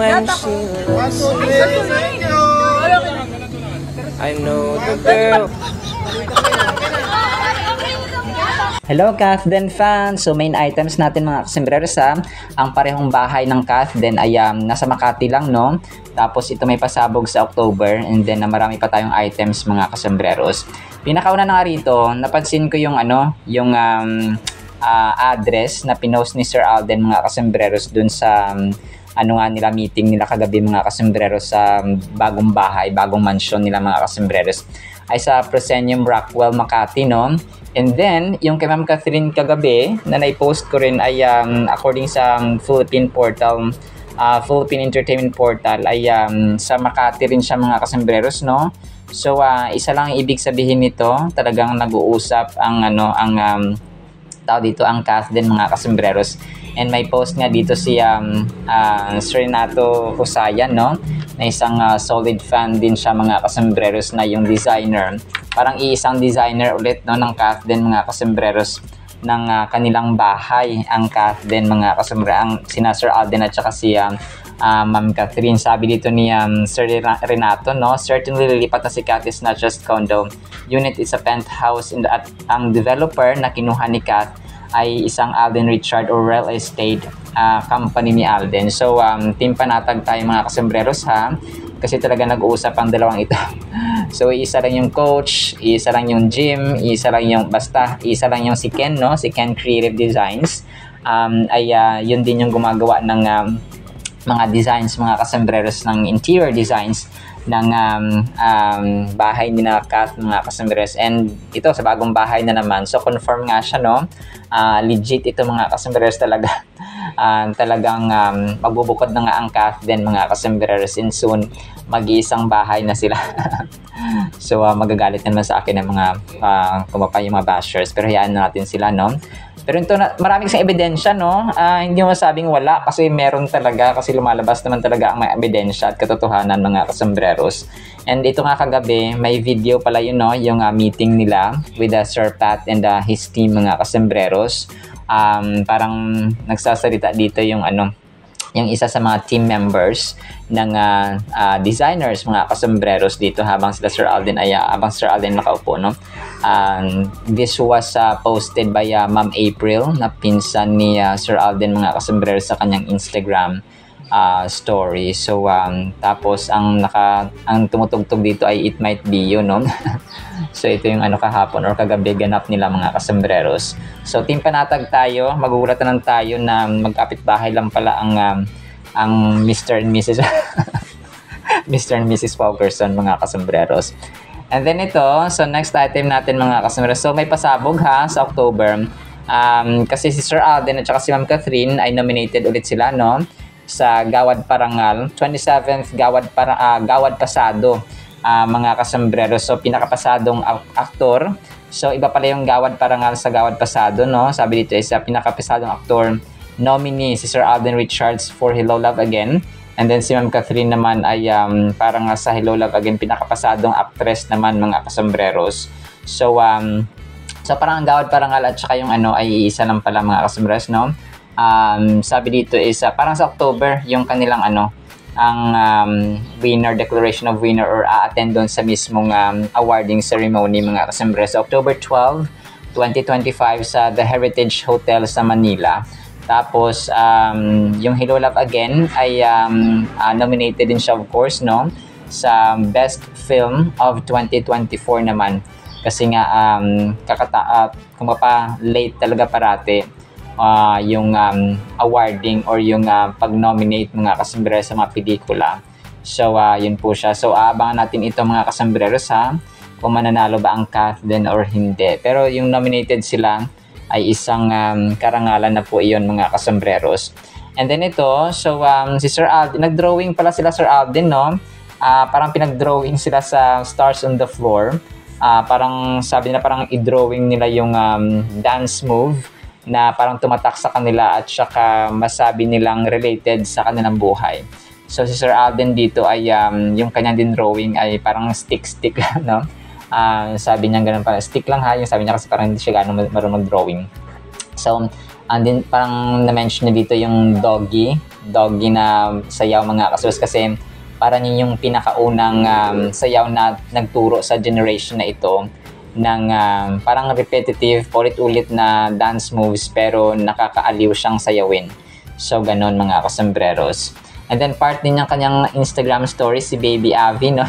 when she looks. I know the girl. Hello Kathden fans! So main items natin mga kasembreros ha. Ang parehong bahay ng Kathden ay nasa Makati lang, no? Tapos ito may pasabog sa October, and then marami pa tayong items mga kasembreros. Pinakauna na nga rito, napansin ko yung address na pinost ni Sir Alden mga kasembreros dun sa meeting nila kagabi mga kasembreros sa bagong bahay, bagong mansion nila mga kasembreros ay sa Proscenium Rockwell, Makati, no? And then, yung kay Ma'am Catherine kagabi na nai-post ko rin ay according sa Philippine Entertainment Portal ay sa Makati rin siya mga kasembreros, no? So, isa lang ibig sabihin nito, talagang nag-uusap ang Kathden mga kasembreros. And may post nga dito si Sir Renato Husayan, no? Na isang solid fan din siya mga kasembreros na yung designer. Parang iisang designer ulit, no, ng Kathden mga kasembreros ng kanilang bahay, ang Kathden mga kasembreros, ang sina Sir Alden at saka si Ma'am Catherine. Sabi dito ni Sir Renato, no, certainly lilipat na si Kat is not just condo unit, is a penthouse at ang developer na kinuha ni Kat ay isang Alden Richard or real estate company ni Alden. So team panatag tayo mga kasembreros ha, kasi talaga nag-uusap ang dalawang ito. So isa lang yung coach, isa lang yung Jim, isa lang yung si Ken, no, si Ken Creative Designs. Yun din yung gumagawa ng mga designs mga kasembreros, ng interior designs ng bahay ni na Kath mga kasembreros. And ito sa bagong bahay na naman, so confirm nga siya, no, legit ito mga kasembreros talaga. Talagang magbubukod na nga ang Kathden mga kasembreros, and soon mag-iisang bahay na sila. So magagalit naman sa akin ng mga kumapay yung mga bashers, pero hayaan natin sila, no. Pero ito na, maraming sa ebidensya, no? Hindi mo masabing wala kasi meron talaga, kasi lumalabas naman talaga ang mga ebidensya at katotohanan mga kasembreros. And ito nga kagabi, may video pala yun, no? Yung meeting nila with Sir Pat and his team mga kasembreros. Parang nagsasalita dito yung yung isa sa mga team members ng designers mga kasembreros dito habang Sir Alden nakaupo, no. This was posted by Ma'am April na pinsan ni Sir Alden mga kasembreros sa kanyang Instagram story. So tapos ang tumutugtog dito ay It Might Be You, no. So ito yung kahapon or kagabi ganap nila mga kasembreros. So team panatag tayo, magugulatan tayo na magkapit-bahay lang pala ang Mr. and Mrs. Mr. and Mrs. Paukerson mga kasembreros. And then ito, so next item natin mga kasembreros. So may pasabog ha sa October. Kasi si Sir Alden at saka si Ma'am Catherine ay nominated ulit sila, no, sa Gawad Parangal, 27th Gawad Pasado mga kasembreros. So pinakapasadong aktor. So iba pala yung Gawad Parangal sa Gawad Pasado, no. Sabi dito is pinakapasadong aktor nominee si Sir Alden Richards for Hello Love Again. And then si Ma'am Catherine naman ay parang sa Hello Love Again pinakapasadong actress naman mga kasembreros. So parang ang Gawad Parangal at saka yung ay isa lang pala mga kasembreros, no. Sabi dito is parang sa October yung kanilang ang winner, declaration of winner or attend doon sa mismong awarding ceremony mga kasembreros. October 12, 2025 sa The Heritage Hotel sa Manila. Tapos yung Hello Love Again ay nominated din siya, of course, no, sa Best Film of 2024 naman. Kasi nga late talaga parati yung awarding or yung pag-nominate mga kasembreros sa mga pelikula. So yun po siya. So abangan natin ito mga kasembreros ha, kung mananalo ba ang Kathden or hindi. Pero yung nominated sila ay isang karangalan na po iyon mga kasembreros. And then ito, so si Sir Alden, nag-drawing pala sila Sir Alden, no. Parang pinag-drawing sila sa Stars on the Floor. Parang sabi na parang i-drawing nila yung dance move na parang tumatak sa kanila at saka masabi nilang related sa kanilang buhay. So si Sir Alden dito ay yung kanyang din drawing ay parang stick no. Sabi niya ganun, parang stick lang ha, yung sabi niya kasi parang hindi siya gano'ng marunong mag-drawing. So And then parang na-mention na dito yung doggy na sayaw mga kasus, kasi parang yun yung pinakaunang sayaw na nagturo sa generation na ito ng parang repetitive, ulit-ulit na dance moves pero nakakaaliw siyang sayawin. So ganon mga kasambreros. And then part din ng kanyang Instagram story si Baby Avi, no?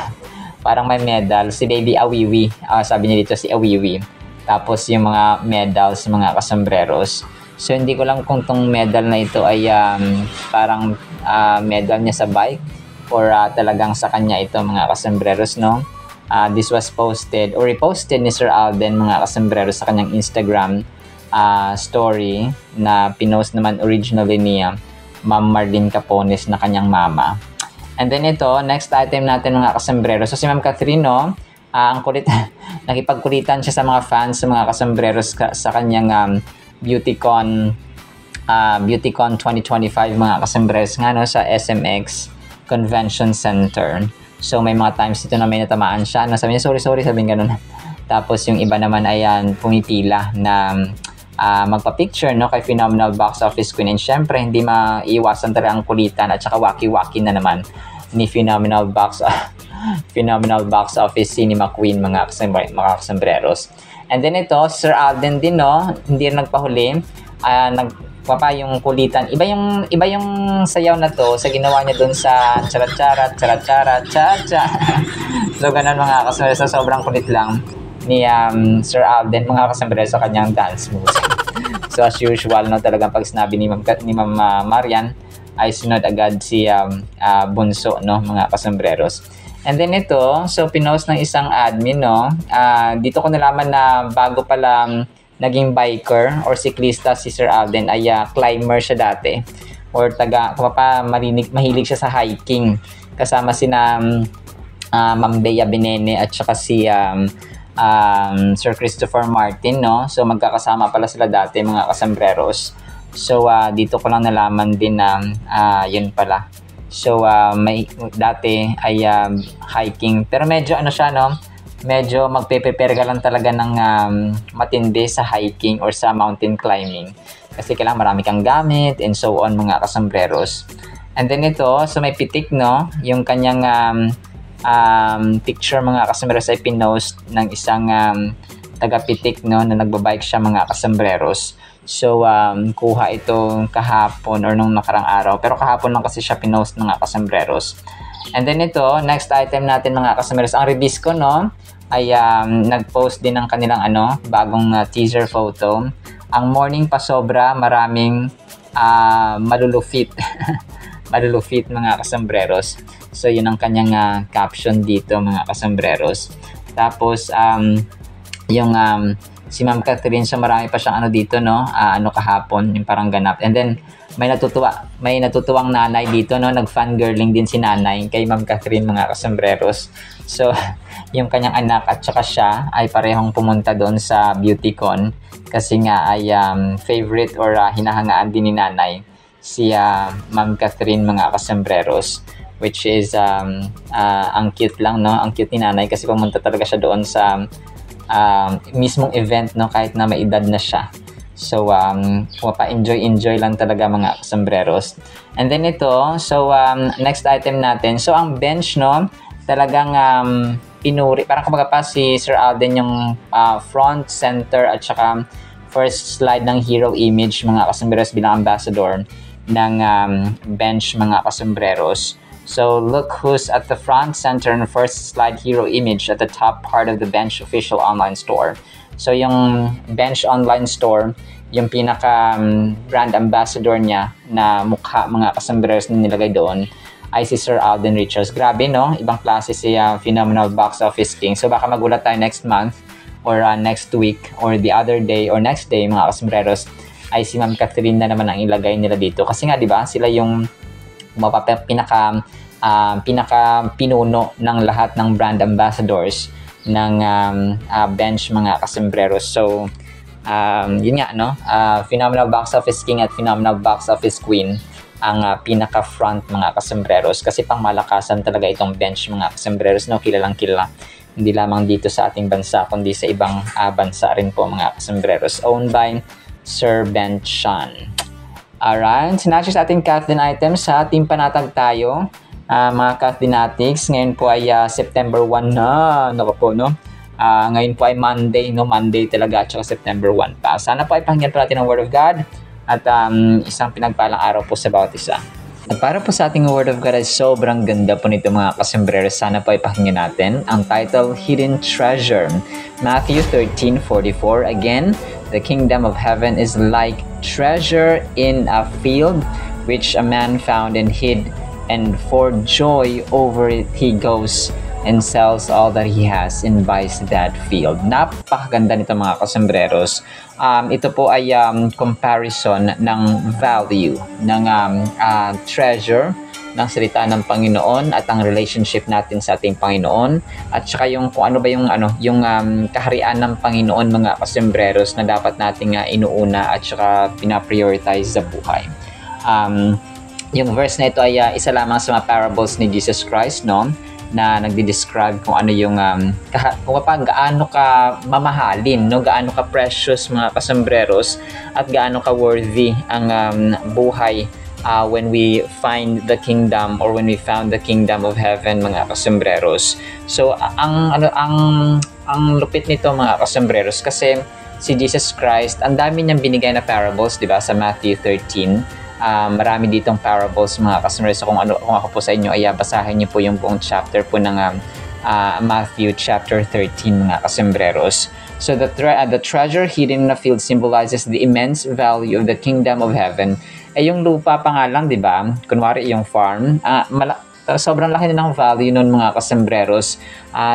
Parang may medal si Baby Awiwi. Sabi niya dito si Awiwi. Tapos yung mga medals mga kasambreros. So hindi ko lang kung tong medal na ito ay parang medal niya sa bike or talagang sa kanya ito mga kasambreros, no? This was posted or reposted ni Sir Alden mga kasambreros sa kanyang Instagram story na pinost naman originally niya Ma'am Marlene Capones na kanyang mama. And then ito, next item natin mga kasambreros. So si Ma'am Catherine, no, ang kulit, nakipagkulitan siya sa mga fans, sa mga kasambreros sa kanyang BeautyCon 2025 mga kasambreros nga, no, sa SMX Convention Center. So may mga times dito na may natamaan siya, no, sabi niya sorry, sabi ganun. Tapos yung iba naman ayan pumipila na magpa-picture, no, kay Phenomenal Box Office Queen. And syempre hindi maiwasan talaga ang kulitan at saka waki-waki na naman ni Phenomenal Box Office Cinema Queen mga kasambreros. And then ito, Sir Alden din, no, hindi rin nagpahuli. Nagpapa yung kulitan. Iba yung sayaw na to sa ginawa niya doon sa charat-charat, cha-cha. So ganun mga kasambreros, sobrang kulit lang ni Sir Alden mga kasambreros sa kanyang dance moves. So as usual, no, talagang pag sinabi ni Ma'am Marian ay sunod agad si Bunso, no, mga kasambreros. And then ito, so pinost ng isang admin, no, dito ko nalaman na bago pala naging biker or siklista si Sir Alden ay climber siya dati or mahilig siya sa hiking kasama sina Ma'am Bea Benene at saka si Sir Christopher Martin, no? So magkakasama pala sila dati mga kasambreros. So dito ko lang nalaman din na yun pala. So may dati ay hiking pero medyo ano siya, no? Medyo magpe-prepare ka lang talaga ng matindi sa hiking or sa mountain climbing. Kasi kailangan marami kang gamit and so on mga kasambreros. And then ito, so may pitik, no? Yung kanyang picture mga kasambreros ay pinost ng isang taga-pitik, no, na nagbabike siya mga kasambreros. So kuha ito kahapon or nung nakarang araw, pero kahapon lang kasi siya pinost mga kasambreros. And then ito, next item natin mga kasambreros, ang Ribisco, no, ay nagpost din ng kanilang bagong teaser photo. Ang morning pa sobra, maraming malulufit malulufit mga kasambreros. So yun ang kanyang caption dito mga kasambreros. Tapos yung si Ma'am Catherine, so marami pa siyang dito, no, kahapon yung parang ganap. And then may natutuwang nanay dito, no, nag-fangirling din si nanay kay Ma'am Catherine mga kasambreros. So yung kanyang anak at saka siya ay parehong pumunta doon sa BeautyCon kasi nga ay favorite or hinahangaan din ni nanay si Ma'am Catherine mga kasambreros, which is ang cute lang, no, ang cute ni nanay kasi pumunta talaga siya doon sa mismong event, no, kahit na may edad na siya. So enjoy lang talaga mga kasambreros. And then ito, so next item natin, so ang bench, no, talagang pinuri, parang kumbaga pa si Sir Alden yung front, center at saka first slide ng hero image mga kasambreros bilang ambassador ng bench mga kasambreros. So look who's at the front, center, and first slide hero image at the top part of the Bench official online store. So yung Bench online store, yung pinaka brand ambassador niya na mukha mga kasambreros na nilagay doon ay si Sir Alden Richards. Grabe, no? Ibang klase si Phenomenal Box Office King. So baka magulat tayo next month or next week or the other day or next day mga kasambreros ay si Ma'am Catherine na naman ang ilagay nila dito. Kasi nga, di ba, sila yung pinaka pinuno ng lahat ng brand ambassadors ng bench mga kasambreros. So yun nga, no, Phenomenal Box Office King at Phenomenal Box Office Queen ang pinaka front mga kasambreros kasi pang malakasan talaga itong bench mga kasambreros, no, kilalang kilala hindi lamang dito sa ating bansa kundi sa ibang bansa rin po mga kasambreros. Owned by servant Alright, sinasya sa ating Kathleen items sa team panatag tayo. Mga Kathleenatics, ngayon po ay September 1 na. Naku po, no? Ngayon po ay Monday, no? Monday talaga at saka September 1 pa. Sana po ay pakinggan po natin ang Word of God at isang pinagpalang araw po sa bawat isa. At para po sa ating Word of God ay sobrang ganda po nito mga kasombrero. Sana po ay pakinggan natin ang title, Hidden Treasure. Matthew 13:44. Again, the kingdom of heaven is like treasure in a field which a man found and hid, and for joy over it he goes and sells all that he has and buys that field. Napakaganda nito mga kasombreros. Ito po ay comparison ng value ng treasure ng salita ng Panginoon at ang relationship natin sa ating Panginoon at saka yung kung ano ba yung kaharian ng Panginoon mga kasombreros na dapat nating inuuna at saka pina-prioritize sa buhay. Yung verse na ito ay isa lamang sa mga parables ni Jesus Christ, no, na nagdi-describe kung ano yung kung gaano ka mamahalin, no, gaano ka precious mga kasombreros at gaano ka worthy ang buhay when we find the kingdom or when we found the kingdom of heaven mga kasombreros. So ang lupit nito mga kasombreros kasi si Jesus Christ, ang dami niyang binigay na parables, 'di ba, sa Matthew 13. Marami ditong parables mga kasombreros. So kung ako po sa inyo ay basahin niyo po yung buong chapter po ng Matthew chapter 13 mga kasombreros. So the treasure hidden in a field symbolizes the immense value of the kingdom of heaven. Yung lupa pa nga lang, di ba? Kunwari yung farm, sobrang laki na ng value nun mga kasombreros.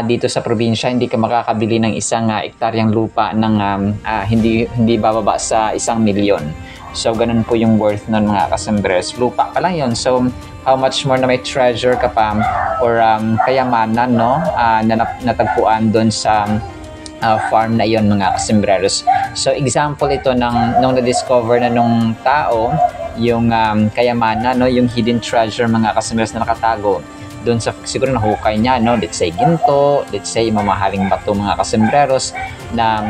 Dito sa probinsya, hindi ka makakabili ng isang ektaryang lupa ng hindi bababa sa 1 milyon. So, ganun po yung worth nun mga kasombreros. Lupa pa lang yun. So, how much more na may treasure ka pa or kayamanan, no? Na natagpuan dun sa farm na iyon mga kasombreros. So, example ito nung na-discover na nung tao yung kayamanan, no, yung hidden treasure mga kasombreros na nakatago doon sa siguro nahukay niya, no, let's say ginto, let's say mamahaling bato mga kasombreros na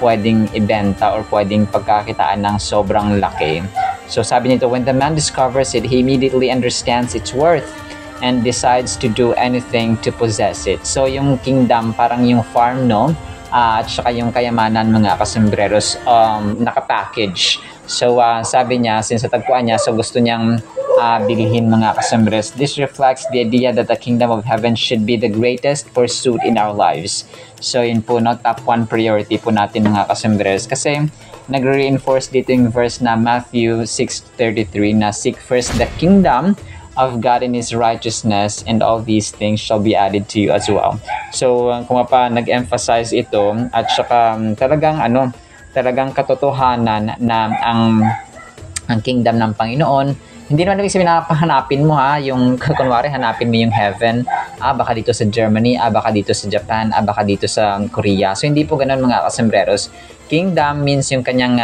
pwedeng ibenta or pwedeng pagkakitaan ng sobrang laki. So sabi nito, when the man discovers it, he immediately understands its worth and decides to do anything to possess it. So yung kingdom parang yung farm, no, at saka yung kayamanan mga kasombreros nakapackage. So sabi niya, since natagpuan niya, so gusto niyang bilhin mga kasombreros. This reflects the idea that the kingdom of heaven should be the greatest pursuit in our lives. So yun po, no, top 1 priority po natin mga kasombreros. Kasi nagre-reinforce dito yung verse na Matthew 6:33 na seek first the kingdom of God and His righteousness, and all these things shall be added to you as well. So kung pa nag-emphasize ito at saka talagang katotohanan na ang kingdom ng Panginoon, hindi naman ibig sabihin na hanapin mo yung kunwari hanapin mo yung heaven, baka dito sa Germany, baka dito sa Japan, baka dito sa Korea. So hindi po ganoon mga kasombreros. Kingdom means yung kanyang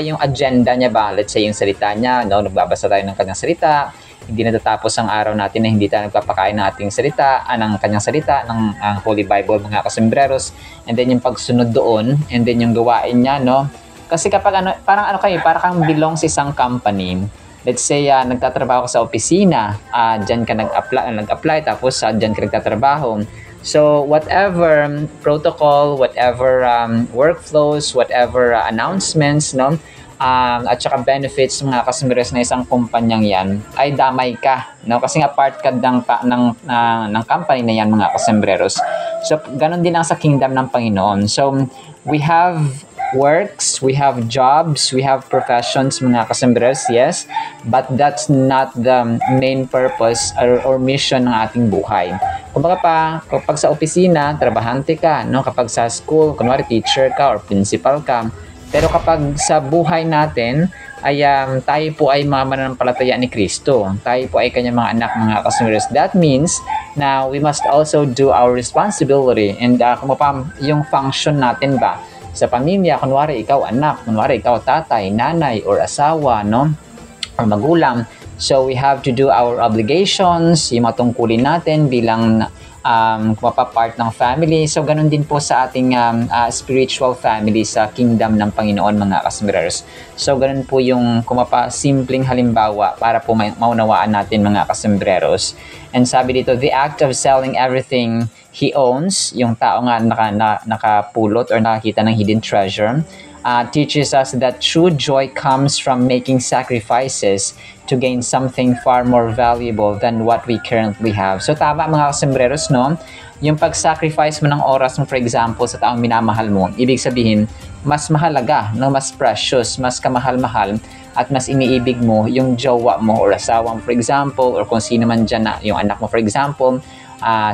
yung agenda niya ba, let's say yung salita niya, no, nagbabasa tayo ng kanyang salita. Hindi natatapos ang araw natin na hindi tayo nagpapakain ng ating salita, ng kanyang salita, ng Holy Bible mga kasombreros. And then yung pagsunod doon, and then yung gawain niya, no? Kasi kapag parang kang belong sa isang company. Let's say nagtatrabaho ka sa opisina, diyan ka nag-apply tapos diyan ka nagtatrabaho. So whatever protocol, whatever workflows, whatever announcements, no? At saka benefits mga kasombreros na isang kumpanyang yan ay damay ka, no, kasi nga part ka ng company na yan mga kasombreros. So ganon din ang sa kingdom ng Panginoon. So we have works, we have jobs, we have professions mga kasombreros, yes, but that's not the main purpose or mission ng ating buhay. Kumbaga kapag sa opisina, trabahante ka, no, kapag sa school, kunwari teacher ka or principal ka. Pero kapag sa buhay natin ay tayo po ay mga mananampalataya ni Kristo, tayo po ay kanyang mga anak mga kasombreros, that means na we must also do our responsibility and yung function natin ba sa pamilya, kunwari ikaw anak, kunwari ikaw tatay, nanay or asawa, no, or magulang. So we have to do our obligations, yung matungkulin natin bilang part ng family. So ganun din po sa ating spiritual family sa kingdom ng Panginoon, mga kasombrerers. So ganun po yung simpleng halimbawa para po maunawaan natin, mga kasombrerers. And sabi dito, the act of selling everything he owns, yung tao nga nakapulot or nakakita ng hidden treasure, teaches us that true joy comes from making sacrifices to gain something far more valuable than what we currently have. So tama, mga kasombrerers, no? Yung pag-sacrifice mo ng oras mo, for example, sa taong minamahal mo, ibig sabihin, mas mahalaga, no? Mas precious, mas kamahal-mahal, at mas iniibig mo yung jowa mo or asawa mo, for example, or kung sino man dyan, yung anak mo, for example,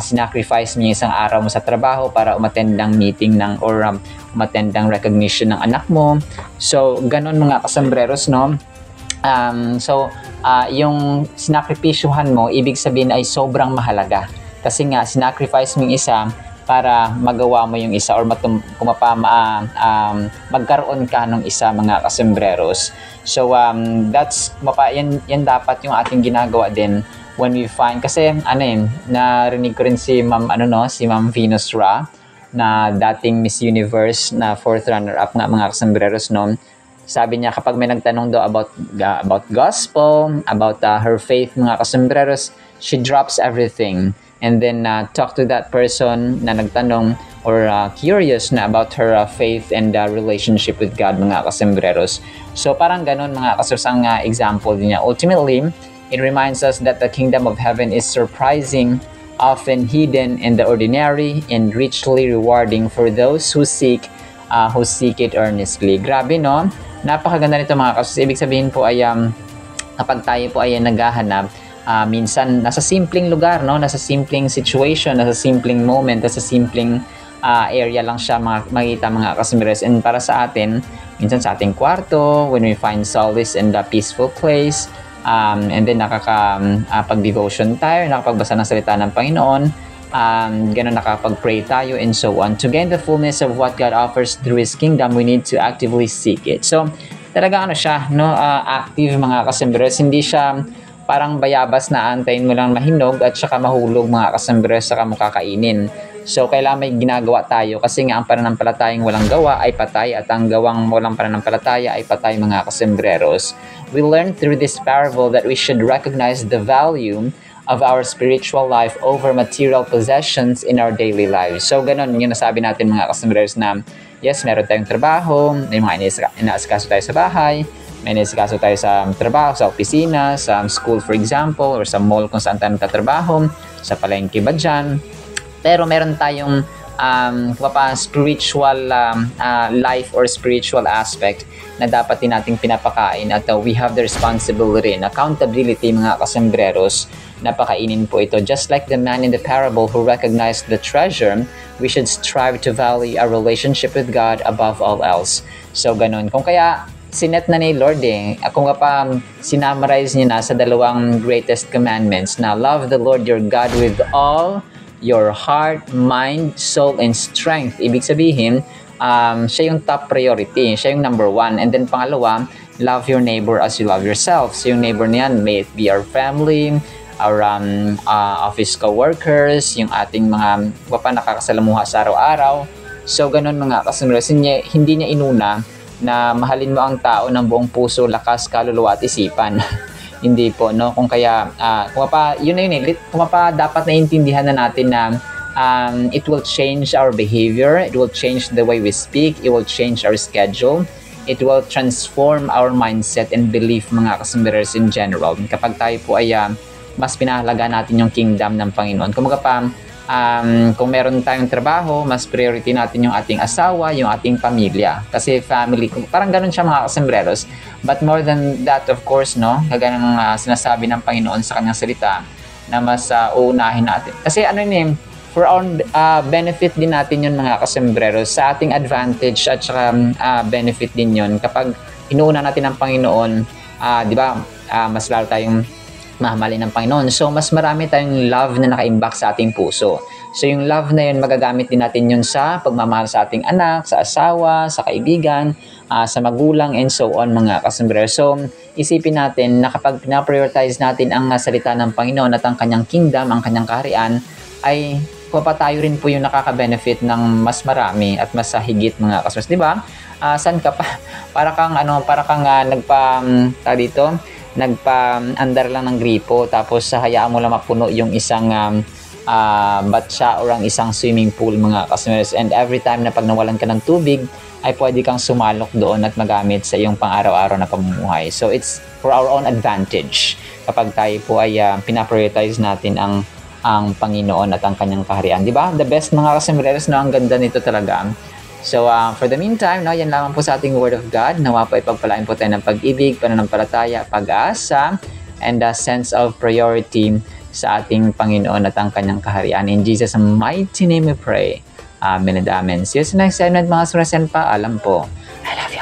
sinacrifice mo yung isang araw mo sa trabaho para umattend ng meeting or umattend ng recognition ng anak mo. So, ganun, mga kasombreros, no? Yung sinakripisyuhan mo, ibig sabihin ay sobrang mahalaga. Kasi nga, sinacrifice mo yung isa para magawa mo yung isa or magkaroon ka ng isa, mga kasombreros. So, yan dapat yung ating ginagawa din when we find, kasi narinig ko rin si Ma'am Venus Ra, na dating Miss Universe na 4th runner-up nga, mga kasombreros, no? Sabi niya, kapag may nagtanong daw about gospel, about her faith, mga kasombreros, she drops everything and then talk to that person na nagtanong or curious na about her faith and relationship with God, mga kasombreros. So parang ganun, mga kasombreros, ang example din niya. Ultimately, it reminds us that the kingdom of heaven is surprising, often hidden in the ordinary, and richly rewarding for those who seek it earnestly. Grabe, no? Napakaganda nito, mga kasombreros. Ibig sabihin po ay kapag tayo po ay naghahanap, minsan nasa simpleng lugar, no? Nasa simpleng situation, nasa simpleng moment, nasa simpleng area lang siya makita, mga kasombreros. And para sa atin, minsan sa ating kwarto, when we find solace in the peaceful place, and then nakakapag-devotion tayo, nakapagbasa ng salita ng Panginoon, ganun, nakapag-pray tayo, and so on. To gain the fullness of what God offers through His kingdom, we need to actively seek it. So, talaga siya, no? Active, mga kasombreros. Hindi siya parang bayabas na antayin mo lang mahinog at saka mahulog, mga kasombreros, saka mo kakainin. So, kailangan may ginagawa tayo kasi nga ang pananampalatayang walang gawa ay patay at ang gawang walang pananampalataya ay patay, mga kasombreros. We learn through this parable that we should recognize the value of our spiritual life over material possessions in our daily lives. So, ganun yung nasabi natin, mga kasombreros, na yes, meron tayong trabaho, may mga inaasikaso tayo sa bahay, may inaasikaso tayo sa trabaho, sa opisina, sa school, for example, or sa mall kung saan tayo nagtatrabaho, sa palengke ba dyan. Pero meron tayong spiritual life or spiritual aspect na dapat din nating pinapakain at we have the responsibility and accountability, mga kasombreros, na pakainin po ito. Just like the man in the parable who recognized the treasure, we should strive to value our relationship with God above all else. So ganun. Kung kaya sinet na ni Lord kung sinamarize niya na sa dalawang greatest commandments na love the Lord your God with all your heart, mind, soul, and strength. Ibig sabihin, siya yung top priority. Siya yung number one. And then pangalawa, love your neighbor as you love yourself. So yung neighbor niyan, may it be our family, our office co-workers, yung ating mga nakakasalamuha sa araw-araw. So ganun, mga kasombreros, hindi niya inuna na mahalin mo ang tao ng buong puso, lakas, kaluluwa at isipan. Hindi po, no? Kung kaya, dapat naiintindihan na natin na it will change our behavior, it will change the way we speak, it will change our schedule, it will transform our mindset and belief, mga kasombreros, in general. Kapag tayo po ay mas pinahalaga natin yung kingdom ng Panginoon. Kung meron tayong trabaho, mas priority natin yung ating asawa, yung ating pamilya. Kasi family, parang ganun siya, mga kasombreros. But more than that, of course, no, kagaya ng sinasabi ng Panginoon sa kanyang salita, na mas uunahin natin. Kasi for our benefit din natin yun, mga kasombreros, sa ating advantage at saka benefit din yun. Kapag inuuna natin ang Panginoon, di ba, mas lalo tayong mahalin ng Panginoon. So, mas marami tayong love na nakaimbak sa ating puso. So, yung love na yun, magagamit din natin yun sa pagmamahal sa ating anak, sa asawa, sa kaibigan, sa magulang and so on mga kasombrero. So isipin natin na kapag pinaprioritize natin ang salita ng Panginoon at ang kanyang kingdom, ang kanyang kaharian, ay tayo rin po yung nakaka-benefit ng mas marami at mas higit mga kasombrero. Di ba? Saan ka pa? Para kang nagpa-andar lang ng gripo tapos hayaan mo lang mapuno yung isang batsa or ang isang swimming pool mga kasombrero. And every time na pag nawalan ka ng tubig, ay pwede kang sumalok doon at magamit sa iyong pang-araw-araw na pamumuhay. So it's for our own advantage kapag tayo po ay pinaprioritize natin ang Panginoon at ang kanyang kaharian. Di ba? The best mga kasombrero, no? Ang ganda nito talaga. So, for the meantime, no, yan lamang po sa ating Word of God. Nawa po ipagpalain po tayo ng pag-ibig, pananampalataya, pag-asa, and a sense of priority sa ating Panginoon at ang kanyang kaharian. In Jesus' mighty name we pray. Amen and amen. See you sa next segment mga surasen pa. Alam po. I love you.